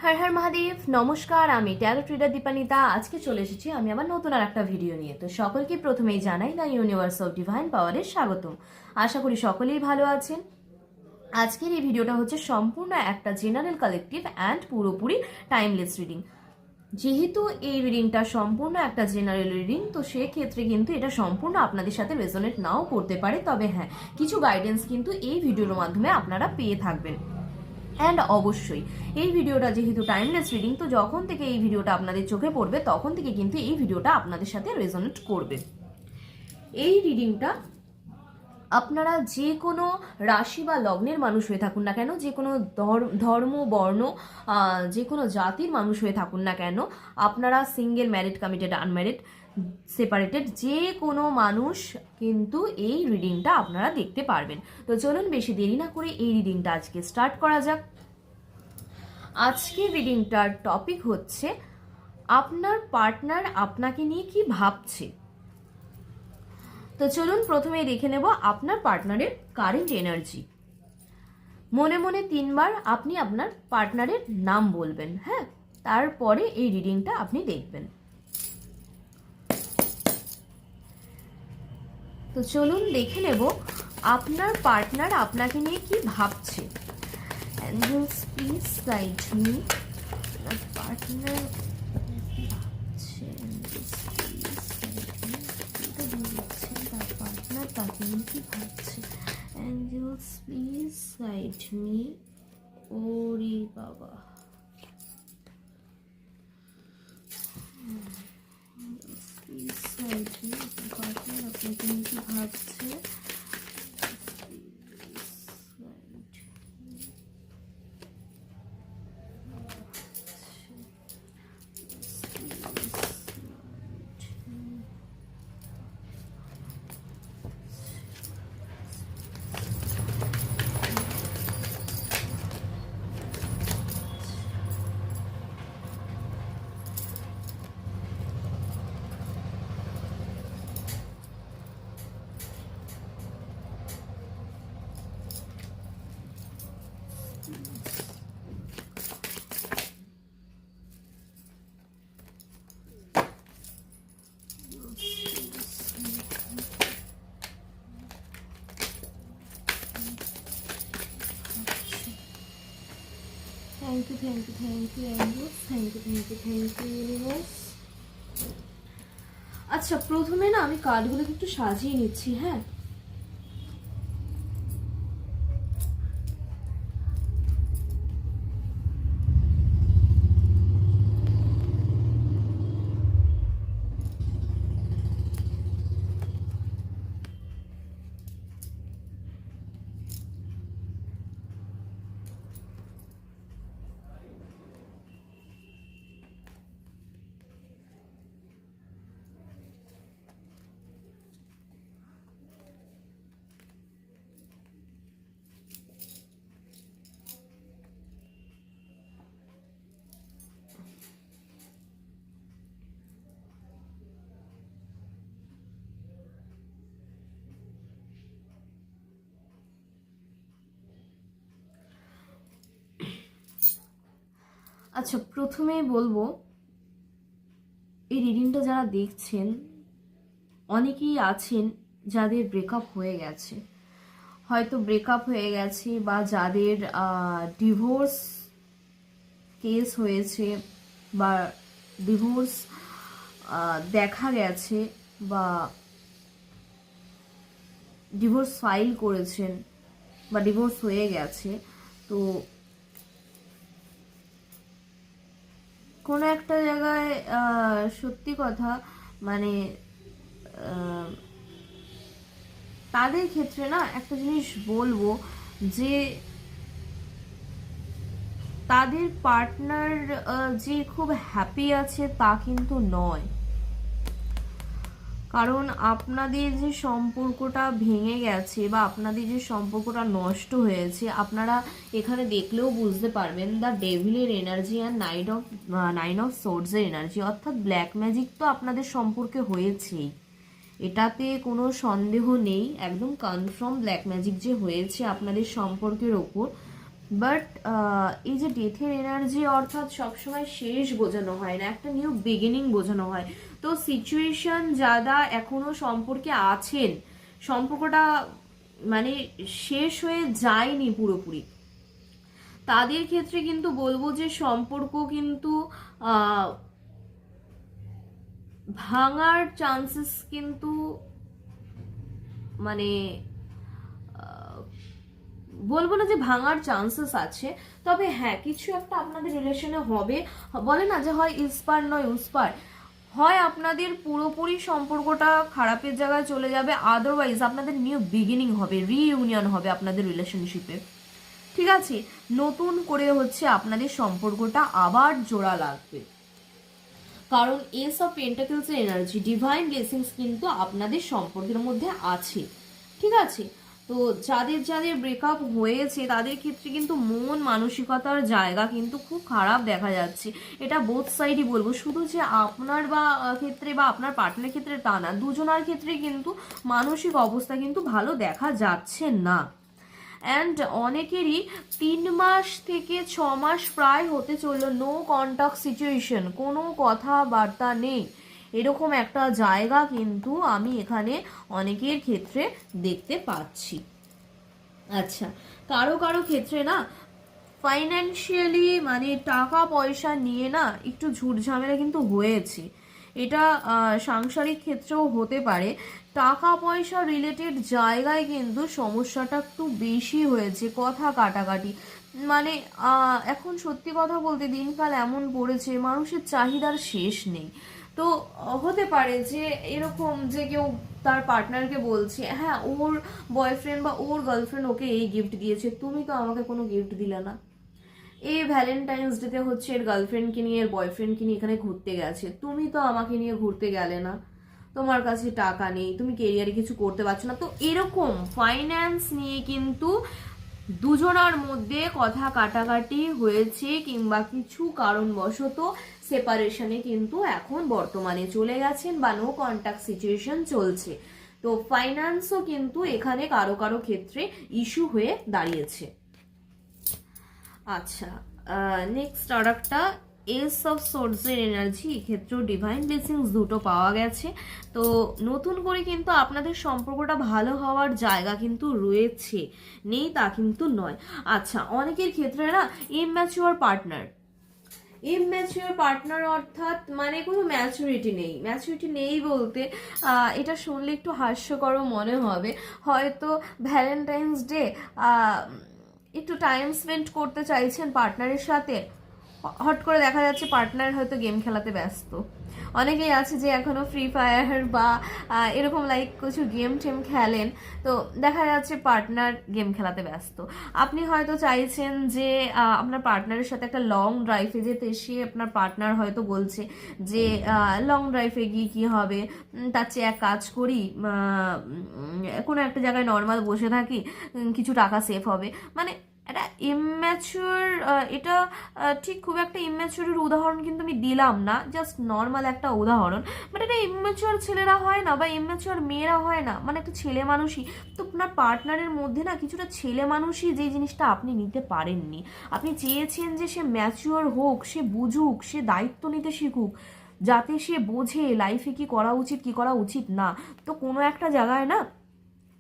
হর হর মহাদেব। নমস্কার, আমি taro tedder Dipanita. আজকে চলে এসেছি আমি আবার নতুন আর একটা ভিডিও নিয়ে। তো সকলকে প্রথমেই জানাই দ্য ইউনিভার্স অফ ডিভাইন পাওয়ারের স্বাগতম। আশা করি সকলেই ভালো আছেন। আজকের এই ভিডিওটা হচ্ছে সম্পূর্ণ একটা জেনারেল কালেকটিভ অ্যান্ড পুরোপুরি টাইমলেস রিডিং। যেহেতু এই রিডিংটা সম্পূর্ণ একটা জেনারেল রিডিং, তো সেক্ষেত্রে কিন্তু এটা সম্পূর্ণ আপনাদের সাথে রেজোনেট নাও করতে পারে, তবে হ্যাঁ, কিছু গাইডেন্স কিন্তু এই ভিডিওর মাধ্যমে আপনারা পেয়ে থাকবেন। অ্যান্ড অবশ্যই এই ভিডিওটা যেহেতু টাইমলেস রিডিং, তো যখন থেকে এই ভিডিওটা আপনাদের চোখে পড়বে তখন থেকে কিন্তু এই ভিডিওটা আপনাদের সাথে রেজোনেট করবে। এই রিডিংটা আপনারা যে কোনো রাশি বা লগ্নের মানুষ হয়ে থাকুন না কেন, যে কোনো ধর্ম বর্ণ যে কোনো জাতির মানুষ হয়ে থাকুন না কেন, আপনারা single, married, committed, unmarried, separated, যে কোনো মানুষ কিন্তু এই রিডিংটা আপনারা দেখতে পারবেন। তো চলুন বেশি দেরি না করে এই রিডিংটা আজকে স্টার্ট করা যাক। আজকের রিডিংটার টপিক হচ্ছে আপনার পার্টনার আপনাকে নিয়ে কি ভাবছে। তো চলুন প্রথমেই দেখে নেব আপনার পার্টনারের কারেন্ট এনার্জি। মনে মনে 3 বার আপনি আপনার পার্টনারের নাম বলবেন, হ্যাঁ, তারপরে এই রিডিংটা আপনি দেখবেন। তো চলুন দেখে নেব আপনার পার্টনার আপনাকে নিয়ে কি ভাবছে। Angels, please guide me. আপনার পার্টনার কি ভাবছে? Angels, please guide me. এটা বলছেন তার পার্টনার তাকে নিয়ে কি ভাবছে। Angels, please guide me. ওরে বাবা, Angels, please guide me. আপনার পার্টনার আপনাকে নিয়ে কি ভাবছে। Thank you, Angels. Thank you, Universe. আচ্ছা, প্রথমে না আমি কার্ডগুলোকে একটু সাজিয়ে নিচ্ছি, হ্যাঁ। আচ্ছা, প্রথমেই বলবো এই রিডিংটা যারা দেখছেন অনেকেই আছেন যাদের ব্রেকআপ হয়ে গেছে, হয়তো ব্রেকআপ হয়ে গেছে, বা যাদের ডিভোর্স কেস হয়েছে বা ডিভোর্স দেখা গেছে, বা ডিভোর্স ফাইল করেছেন, বা ডিভোর্স হয়ে গেছে। তো কোনো একটা জায়গায় সত্যি কথা মানে তাদের ক্ষেত্রে না একটা জিনিস বলবো, যে তাদের পার্টনার যে খুব হ্যাপি আছে তা কিন্তু নয়। কারণ আপনাদের যে সম্পর্কটা ভেঙে গেছে বা আপনাদের যে সম্পর্কটা নষ্ট হয়েছে, আপনারা এখানে দেখলেও বুঝতে পারবেন দ্য ডেভিলের এনার্জি আর নাইন অফ সোর্ডসের এনার্জি, অর্থাৎ ব্ল্যাক ম্যাজিক তো আপনাদের সম্পর্কে হয়েছেই, এটাতে কোনো সন্দেহ নেই, একদম কনফার্ম ব্ল্যাক ম্যাজিক যে হয়েছে আপনাদের সম্পর্কের ওপর। বাট এই যে ডেথের এনার্জি অর্থাৎ সবসময় শেষ বোঝানো হয় না, একটা নিউ বিগিনিং বোঝানো হয়। তো সিচুয়েশন যারা এখনো সম্পর্কে আছেন, সম্পর্কটা মানে শেষ হয়ে যায়নি পুরোপুরি, তাদের ক্ষেত্রে কিন্তু বলবো যে সম্পর্ক কিন্তু ভাঙার চান্সেস কিন্তু মানে বলবো না যে ভাঙার চান্সেস আছে, তবে হ্যাঁ কিছু একটা আপনাদের রিলেশনে হবে। বলে না যে হয় ইস্পার নয় উস্পার, হয় আপনাদের পুরোপুরি সম্পর্কটা খারাপের জায়গায় চলে যাবে, আদারওয়াইজ আপনাদের নিউ বিগিনিং হবে, রিইউনিয়ন হবে আপনাদের রিলেশনশিপে। ঠিক আছে, নতুন করে হচ্ছে আপনাদের সম্পর্কটা আবার জোড়া লাগবে, কারণ এস অফ পেন্টাকেলস এর এনার্জি, ডিভাইন ব্লেসিংস কিন্তু আপনাদের সম্পর্কের মধ্যে আছে। ঠিক আছে, তো যাদের যাদের ব্রেকআপ হয়েছে তাদের ক্ষেত্রে কিন্তু মন মানসিকতার জায়গা কিন্তু খুব খারাপ দেখা যাচ্ছে। এটা বোথ সাইডই বলবো, শুধু যে আপনার বা ক্ষেত্রে বা আপনার পার্টনারের ক্ষেত্রে তা না, দুজনার ক্ষেত্রে কিন্তু মানসিক অবস্থা কিন্তু ভালো দেখা যাচ্ছে না। অ্যান্ড অনেকেরই 3 মাস থেকে 6 মাস প্রায় হতে চললো নো কন্টাক্ট সিচুয়েশন, কোনো কথাবার্তা নেই, এরকম একটা জায়গা কিন্তু আমি এখানে অনেকের ক্ষেত্রে দেখতে পাচ্ছি। আচ্ছা, কারো কারো ক্ষেত্রে না ফাইন্যান্সিয়ালি মানে টাকা পয়সা নিয়ে না একটু ঝুটঝামেলা কিন্তু হয়েছে, এটা সাংসারিক ক্ষেত্রেও হতে পারে। টাকা পয়সা রিলেটেড জায়গায় কিন্তু সমস্যাটা একটু বেশি হয়েছে, কথা কাটাকাটি। মানে এখন সত্যি কথা বলতে দিনকাল এমন পড়েছে মানুষের চাহিদার শেষ নেই। তো হতে পারে যে এরকম যে কেউ তার পার্টনারকে বলছে হ্যাঁ ওর বয়ফ্রেন্ড বা ওর গার্লফ্রেন্ড ওকে এই গিফট দিয়েছে, তুমি তো আমাকে কোনো গিফট দিলে না। এই ভ্যালেন্টাইন্স ডেতে হচ্ছে এর গার্লফ্রেন্ডকে নিয়ে এর বয়ফ্রেন্ডকে নিয়ে এখানে ঘুরতে গেছে, তুমি তো আমাকে নিয়ে ঘুরতে গেলে না, তোমার কাছে টাকা নেই, তুমি কেরিয়ারে কিছু করতে পারছো না। তো এরকম ফাইন্যান্স নিয়ে কিন্তু দুজনার মধ্যে কথা কাটাকাটি হয়েছে, কিংবা কিছু কারণবশত সেপারেশনে কিন্তু এখন বর্তমানে চলে গেছেন বা নো কন্ট্যাক্ট সিচুয়েশন চলছে। তো ফাইন্যান্সও কিন্তু এখানে কারো কারো ক্ষেত্রে ইস্যু হয়ে দাঁড়িয়েছে। আচ্ছা, নেক্সট আর একটা এস অফ সোর্সের এনার্জি, এক্ষেত্রেও ডিভাইন ব্লেসিংস দুটো পাওয়া গেছে। তো নতুন করে কিন্তু আপনাদের সম্পর্কটা ভালো হওয়ার জায়গা কিন্তু রয়েছে, নেই তা কিন্তু নয়। আচ্ছা, অনেকের ক্ষেত্রে না ইম্যাচিওর পার্টনার, ইমম্যাচিওর পার্টনার অর্থাৎ মানে কোনো ম্যাচুরিটি নেই, ম্যাচুরিটি নেই বলতে এটা শুনলে একটু হাস্যকরও মনে হবে। হয়তো ভ্যালেন্টাইন্স ডে একটু টাইম স্পেন্ড করতে চাইছেন পার্টনারের সাথে, হট করে দেখা যাচ্ছে পার্টনার হয়তো গেম খেলাতে ব্যস্ত। অনেকেই আছে যে এখনো ফ্রি ফায়ার বা এরকম লাইক কিছু গেম টেম খেলেন, তো দেখা যাচ্ছে পার্টনার গেম খেলাতে ব্যস্ত। আপনি হয়তো চাইছেন যে আপনার পার্টনারের সাথে একটা লং ড্রাইভে যেতে, সে আপনার পার্টনার হয়তো বলছে যে লং ড্রাইভে গিয়ে কী হবে, তার চেয়ে এক কাজ করি কোনো একটা জায়গায় নর্মাল বসে থাকি, কিছু টাকা সেভ হবে। মানে এটা ইম্যাচিওর, এটা ঠিক খুব একটা ইম্যাচিওরের উদাহরণ কিন্তু আমি দিলাম না, জাস্ট নর্মাল একটা উদাহরণ। বাট এটা ইম্যাচিওর ছেলেরা হয় না বা ইম্যাচিওর মেয়েরা হয় না, মানে একটা ছেলে মানুষই। তো আপনার পার্টনারের মধ্যে না কিছুটা ছেলে মানুষই যে জিনিসটা আপনি নিতে পারেননি, আপনি চেয়েছেন যে সে ম্যাচিওর হোক, সে বুঝুক, সে দায়িত্ব নিতে শিখুক, যাতে সে বোঝে লাইফে কি করা উচিত কি করা উচিত না। তো কোনো একটা জায়গায় না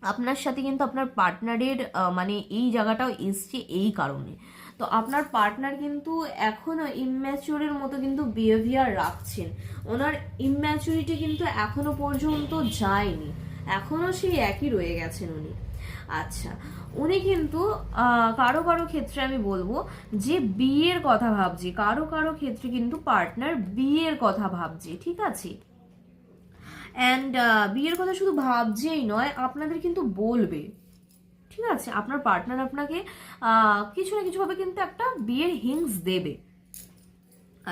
আপনার সাথে কিন্তু আপনার পার্টনারের মানে এই জায়গাটাও এসছে এই কারণে। তো আপনার পার্টনার কিন্তু এখনো ইম্যাচিওরের মতো কিন্তু বিহেভিয়ার রাখছেন, ওনার ইম্যাচুরিটি কিন্তু এখনো পর্যন্ত যায়নি, এখনো সেই একই রয়ে গেছেন উনি। আচ্ছা, উনি কিন্তু কারো কারো ক্ষেত্রে আমি বলবো যে বিয়ের কথা ভাবছে, কারো কারো ক্ষেত্রে কিন্তু পার্টনার বিয়ের কথা ভাবছে। ঠিক আছে, অ্যান্ড বিয়ের কথা শুধু ভাবছেই নয়, আপনাদের কিন্তু বলবে। ঠিক আছে, আপনার পার্টনার আপনাকে কিছু না কিছুভাবে কিন্তু একটা বিয়ের হিংস দেবে।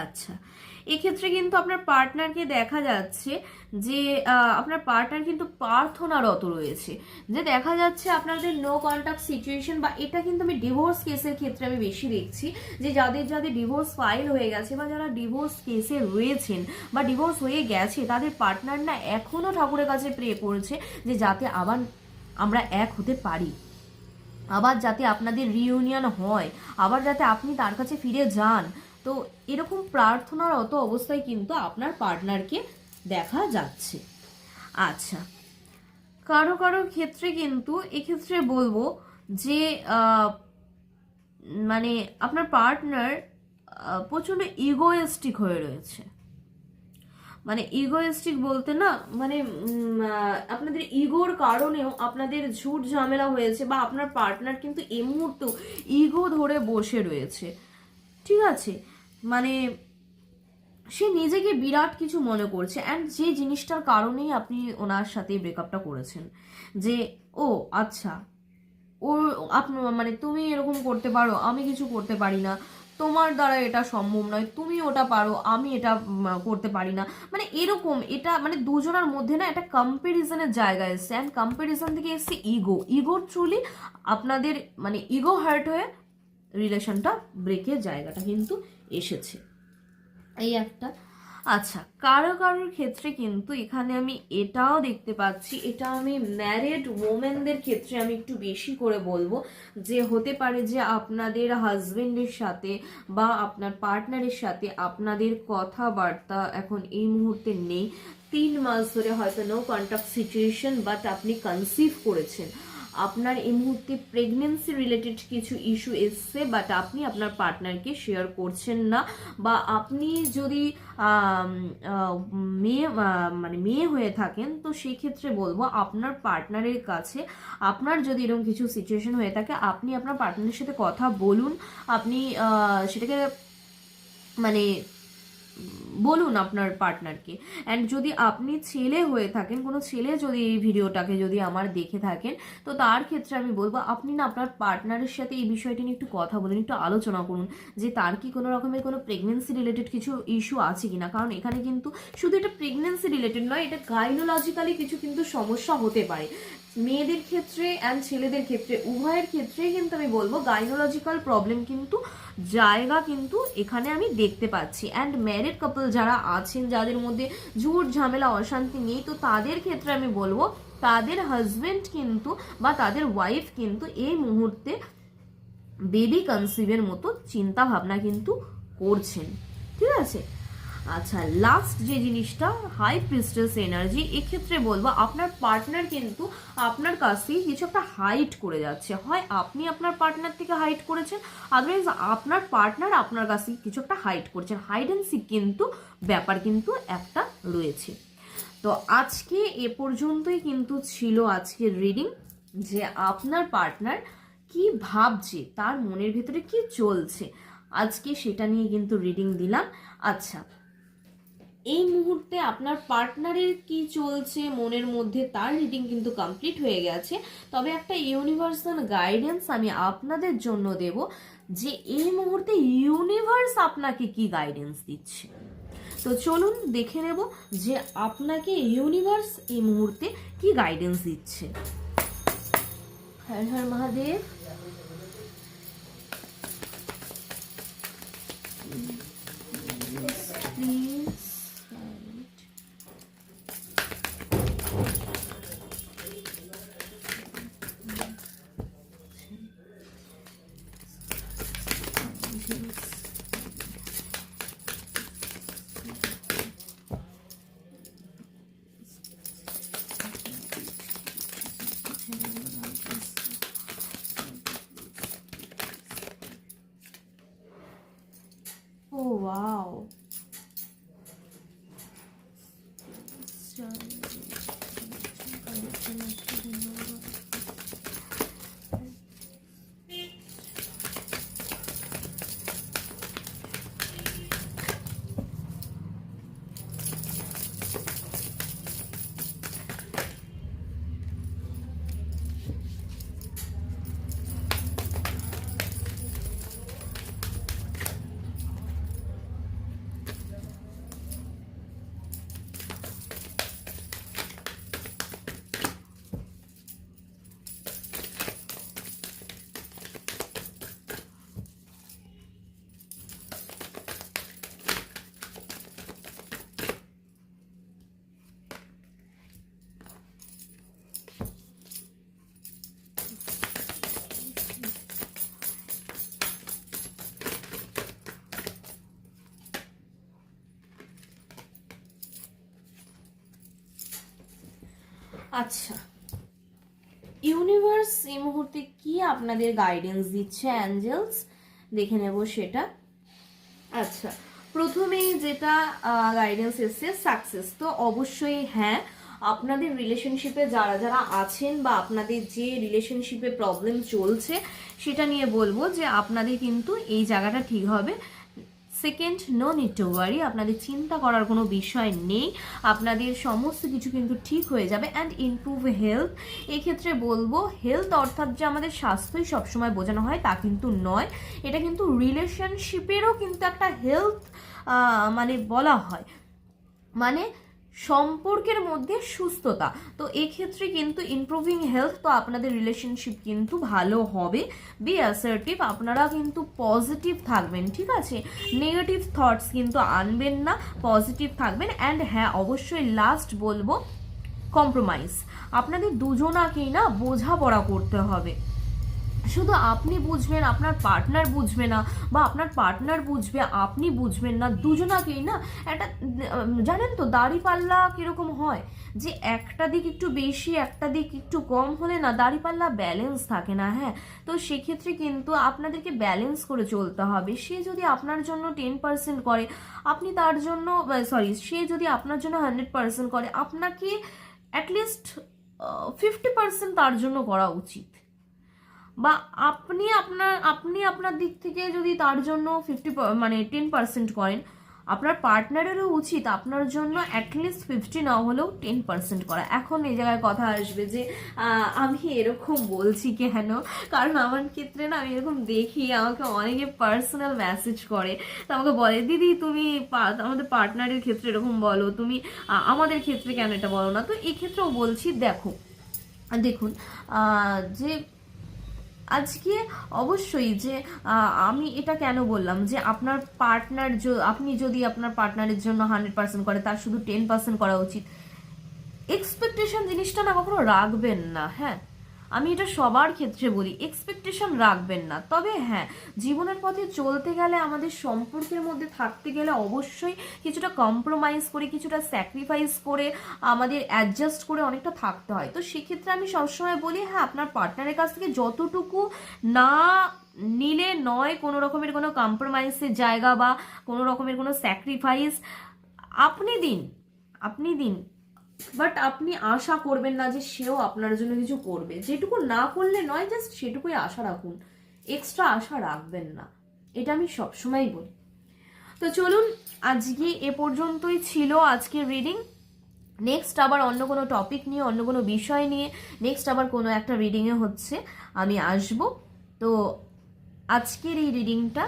আচ্ছা, এক্ষেত্রে কিন্তু আপনার পার্টনারকে দেখা যাচ্ছে যে আপনার পার্টনার কিন্তু প্রার্থনারত রয়েছে, যে দেখা যাচ্ছে আপনাদের নো কন্টাক্ট সিচুয়েশন, বা এটা কিন্তু আমি ডিভোর্স কেসের ক্ষেত্রে আমি বেশি দেখছি, যে যাদের যাদের ডিভোর্স ফাইল হয়ে গেছে বা যারা ডিভোর্স কেসে রয়েছেন বা ডিভোর্স হয়ে গেছে, তাদের পার্টনার না এখনো ঠাকুরের কাছে প্রে করছে যে যাতে আবার আমরা এক হতে পারি। আবার যাতে আপনাদের রিইউনিয়ন হয়, আবার যাতে আপনি তার কাছে ফিরে যান। তো এরকম প্রার্থনারত অবস্থায় কিন্তু আপনার পার্টনারকে দেখা যাচ্ছে। আচ্ছা, কারো কারো ক্ষেত্রে কিন্তু এক্ষেত্রে বলবো যে মানে আপনার পার্টনার প্রচণ্ড ইগোয়েস্টিক হয়ে রয়েছে। মানে ইগোয়েস্টিক বলতে না, মানে আপনাদের ইগোর কারণেও আপনাদের ঝুট ঝামেলা হয়েছে, বা আপনার পার্টনার কিন্তু এই মুহূর্তেও ইগো ধরে বসে রয়েছে, ঠিক আছে? মানে সে নিজেকে বিরাট কিছু মনে করছে, অ্যান্ড যে জিনিসটার কারণেই আপনি ওনার সাথে ব্রেকআপটা করেছেন, যে ও আচ্ছা, ও আপনার মানে তুমি এরকম করতে পারো, আমি কিছু করতে পারি না, তোমার দ্বারা এটা সম্ভব নয়, তুমি ওটা পারো, আমি এটা করতে পারি না, মানে এরকম এটা মানে দুজনের মধ্যে না একটা কম্প্যারিজনের জায়গা এসছে, অ্যান্ড কম্প্যারিজন থেকে এসছে ইগো থ্রুলি আপনাদের মানে ইগো হার্ট হয়ে রিলেশনটা ব্রেকের জায়গাটা কিন্তু এসেছে, এই একটা। আচ্ছা, কারো কারোর ক্ষেত্রে কিন্তু এখানে আমি এটাও দেখতে পাচ্ছি, এটা আমি ম্যারিড ওমেনদের ক্ষেত্রে আমি একটু বেশি করে বলবো, যে হতে পারে যে আপনাদের হাজবেন্ডের সাথে বা আপনার পার্টনারের সাথে আপনাদের কথাবার্তা এখন এই মুহূর্তে নেই, 3 মাস ধরে হয়তো নো কন্ট্যাক্ট সিচুয়েশন, বাট আপনি কনসিভ করেছেন, আপনার এই মুহূর্তে প্রেগনেন্সি রিলেটেড কিছু ইস্যু এসছে, বাট আপনি আপনার পার্টনারকে শেয়ার করছেন না, বা আপনি যদি মেয়ে হয়ে থাকেন, তো সেই ক্ষেত্রে বলবো আপনার পার্টনারের কাছে, আপনার যদি এরকম কিছু সিচুয়েশন হয়ে থাকে, আপনি আপনার পার্টনারের সাথে কথা বলুন, আপনি সেটাকে মানে বলুন আপনার পার্টনারকে। অ্যান্ড যদি আপনি ছেলে হয়ে থাকেন, কোনো ছেলে যদি এই ভিডিওটাকে যদি আমার দেখে থাকেন, তো তার ক্ষেত্রে আমি বলবো আপনি না আপনার পার্টনারের সাথে এই বিষয়টি নিয়ে একটু কথা বলুন, একটু আলোচনা করুন, যে তার কি কোনো রকমের কোনো প্রেগনেন্সি রিলেটেড কিছু ইস্যু আছে কিনা। কারণ এখানে কিন্তু শুধু এটা প্রেগনেন্সি রিলেটেড নয়, এটা গাইনোলজিক্যালি কিছু কিন্তু সমস্যা হতে পারে, মেয়েদের ক্ষেত্রে অ্যান্ড ছেলেদের ক্ষেত্রে উভয়ের ক্ষেত্রেই কিন্তু আমি বলবো গাইনোলজিক্যাল প্রবলেম কিন্তু জায়গা কিন্তু এখানে আমি দেখতে পাচ্ছি। অ্যান্ড ম্যারিড কাপল যারা আছেন, যাদের মধ্যে ঝুট ঝামেলা অশান্তি নেই, তো তাদের ক্ষেত্রে আমি বলবো তাদের হাজবেন্ড কিন্তু বা তাদের ওয়াইফ কিন্তু এই মুহূর্তে বেবি কনসিভের মতো চিন্তা ভাবনা কিন্তু করছেন, ঠিক আছে? আচ্ছা, লাস্ট যে জিনিসটা হাই প্রিস্টেস এনার্জি, এক্ষেত্রে বলবো আপনার পার্টনার কিন্তু আপনার কাছ থেকে কিছু একটা হাইড করে যাচ্ছে, হয় আপনি আপনার পার্টনার থেকে হাইড করেছেন, আদারওয়াইজ আপনার পার্টনার আপনার কাছ থেকে কিছু একটা হাইড করছেন, হাইড অ্যান্ড সিক কিন্তু ব্যাপার কিন্তু একটা রয়েছে। তো আজকে এ পর্যন্তই কিন্তু ছিল আজকের রিডিং, যে আপনার পার্টনার কি ভাবছে, তার মনের ভেতরে কি চলছে, আজকে সেটা নিয়ে কিন্তু রিডিং দিলাম। আচ্ছা, এই মুহূর্তে আপনার পার্টনারের কি চলছে মনের মধ্যে, তার রিডিং কিন্তু কমপ্লিট হয়ে গেছে। তবে একটা ইউনিভার্সাল গাইডেন্স আমি আপনাদের জন্য দেব, যে এই মুহূর্তে ইউনিভার্স আপনাকে কি গাইডেন্স দিচ্ছে। তো চলুন দেখে নেব যে আপনাকে ইউনিভার্স এই মুহূর্তে কি গাইডেন্স দিচ্ছে। হর হর মহাদেব। Oh wow. আচ্ছা, ইউনিভার্স এই মুহূর্তে কি আপনাদের গাইডেন্স দিচ্ছে অ্যাঞ্জেলস, দেখে নেব সেটা। আচ্ছা, প্রথমেই যেটা গাইডেন্স এসছে সাকসেস, তো অবশ্যই হ্যাঁ, আপনাদের রিলেশনশিপে যারা যারা আছেন বা আপনাদের যে রিলেশনশিপে প্রবলেম চলছে সেটা নিয়ে বলবো যে আপনাদের কিন্তু এই জায়গাটা ঠিক হবে। Second, no need to worry, আপনাদের চিন্তা করার কোনো বিষয় নেই, আপনাদের সমস্ত কিছু কিন্তু ঠিক হয়ে যাবে। অ্যান্ড ইমপ্রুভ হেলথ, এক্ষেত্রে বলবো হেলথ অর্থাৎ যে আমাদের স্বাস্থ্যই সবসময় বোঝানো হয় তা কিন্তু নয়, এটা কিন্তু রিলেশনশিপেরও কিন্তু একটা হেলথ মানে বলা হয়, মানে সম্পর্কের মধ্যে সুস্থতা। তো এক্ষেত্রে কিন্তু ইমপ্রুভিং হেলথ, তো আপনাদের রিলেশনশিপ কিন্তু ভালো হবে। বি অ্যাসার্টিভ, আপনারা কিন্তু পজিটিভ থাকবেন, ঠিক আছে, নেগেটিভ থটস কিন্তু আনবেন না, পজিটিভ থাকবেন। অ্যান্ড হ্যাঁ, অবশ্যই লাস্ট বলবো কম্প্রোমাইজ, আপনাদের দুজনাকেই না বোঝাপড়া করতে হবে। শুধু আপনি বুঝবেন, আপনার পার্টনার বুঝবে না, বা আপনার পার্টনার বুঝবে আপনি বুঝবেন না, দুজনাকেই না একটা জানেন তো দাড়িপাল্লা কিরকম হয়, যে একটা দিক একটু বেশি একটা দিক একটু কম হলে না দাড়িপাল্লা ব্যালেন্স থাকে না। হ্যাঁ, তো সেক্ষেত্রে কিন্তু আপনাদেরকে ব্যালেন্স করে চলতে হবে। সে যদি আপনার জন্য 10% করে, আপনি তার জন্য সরি, সে যদি আপনার জন্য 100% করে, আপনাকে অ্যাটলিস্ট 50% তার জন্য করা উচিত। বা আপনি আপনার দিক থেকে যদি তার জন্য 10% করেন, আপনার পার্টনারেরও উচিত আপনার জন্য অ্যাটলিস্ট 50 না হলেও 10% করা। এখন এই জায়গায় কথা আসবে যে আমি এরকম বলছি কেন, কারণ আমার ক্ষেত্রে না আমি এরকম দেখি, আমাকে অনেকে পার্সোনাল মেসেজ করে, তো আমাকে বলে দিদি তুমি আমাদের পার্টনারের ক্ষেত্রে এরকম বলো, তুমি আমাদের ক্ষেত্রে কেন এটা বলো না। তো এই ক্ষেত্রেও বলছি দেখুন যে আজকে অবশ্যই যে আমি এটা কেন বললাম যে আপনার পার্টনার, আপনি যদি আপনার পার্টনারের জন্য 100% করে, তার শুধু 10% করা উচিত। এক্সপেকটেশন জিনিসটা না কখনো রাখবেন না। হ্যাঁ, আমি এটা সবার ক্ষেত্রে বলি, এক্সপেকটেশন রাখবেন না। তবে হ্যাঁ, জীবনের পথে চলতে গেলে, আমাদের সম্পর্কের মধ্যে থাকতে গেলে অবশ্যই কিছুটা কম্প্রোমাইজ করে, কিছুটা স্যাক্রিফাইস করে, আমাদের অ্যাডজাস্ট করে অনেকটা থাকতে হয়। তো সেক্ষেত্রে আমি সবসময় বলি হ্যাঁ, আপনার পার্টনারের কাছ থেকে যতটুকু না নিলে নয় কোনো রকমের কোনো কম্প্রোমাইজের জায়গা বা কোনো রকমের কোনো স্যাক্রিফাইস আপনি দিন, বাট আপনি আশা করবেন না যে সেও আপনার জন্য কিছু করবে। যেটুকু না করলে নয়, জাস্ট সেটুকুই আশা রাখুন, এক্সট্রা আশা রাখবেন না, এটা আমি সবসময় বলি। তো চলুন, আজকে এ পর্যন্তই ছিল আজকের রিডিং। নেক্সট আবার অন্য কোনো টপিক নিয়ে, অন্য কোনো বিষয় নিয়ে নেক্সট আবার কোনো একটা রিডিংয়ে আমি আসব। তো আজকের এই রিডিংটা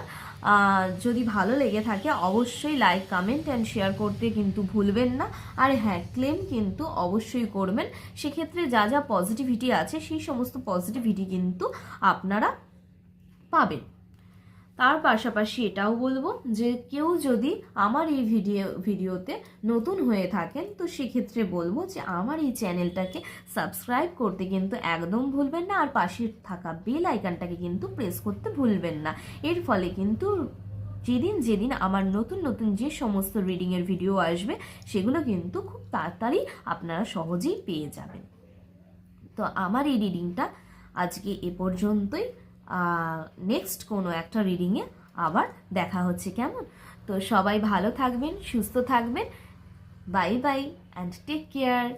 যদি ভালো লেগে থাকে অবশ্যই লাইক, কমেন্ট অ্যান্ড শেয়ার করতে কিন্তু ভুলবেন না। আর হ্যাঁ, ক্লেম কিন্তু অবশ্যই করবেন, সেক্ষেত্রে যা যা পজিটিভিটি আছে সেই সমস্ত পজিটিভিটি কিন্তু আপনারা পাবেন। তার পাশাপাশি এটাও বলবো যে কেউ যদি আমার এই ভিডিওতে নতুন হয়ে থাকেন, তো সেক্ষেত্রে বলবো যে আমার এই চ্যানেলটাকে সাবস্ক্রাইব করতে কিন্তু একদম ভুলবেন না, আর পাশে থাকা বেল আইকনটাকে কিন্তু প্রেস করতে ভুলবেন না। এর ফলে কিন্তু যেদিন আমার নতুন নতুন যে সমস্ত রিডিংয়ের ভিডিও আসবে সেগুলো কিন্তু খুব তাড়াতাড়ি আপনারা সহজেই পেয়ে যাবেন। তো আমার এই রিডিংটা আজকে এ পর্যন্তই। নেক্সট কোনো একটা রিডিংয়ে আবার দেখা হচ্ছে, কেমন? তো সবাই ভালো থাকবেন, সুস্থ থাকবেন। Bye bye and take care.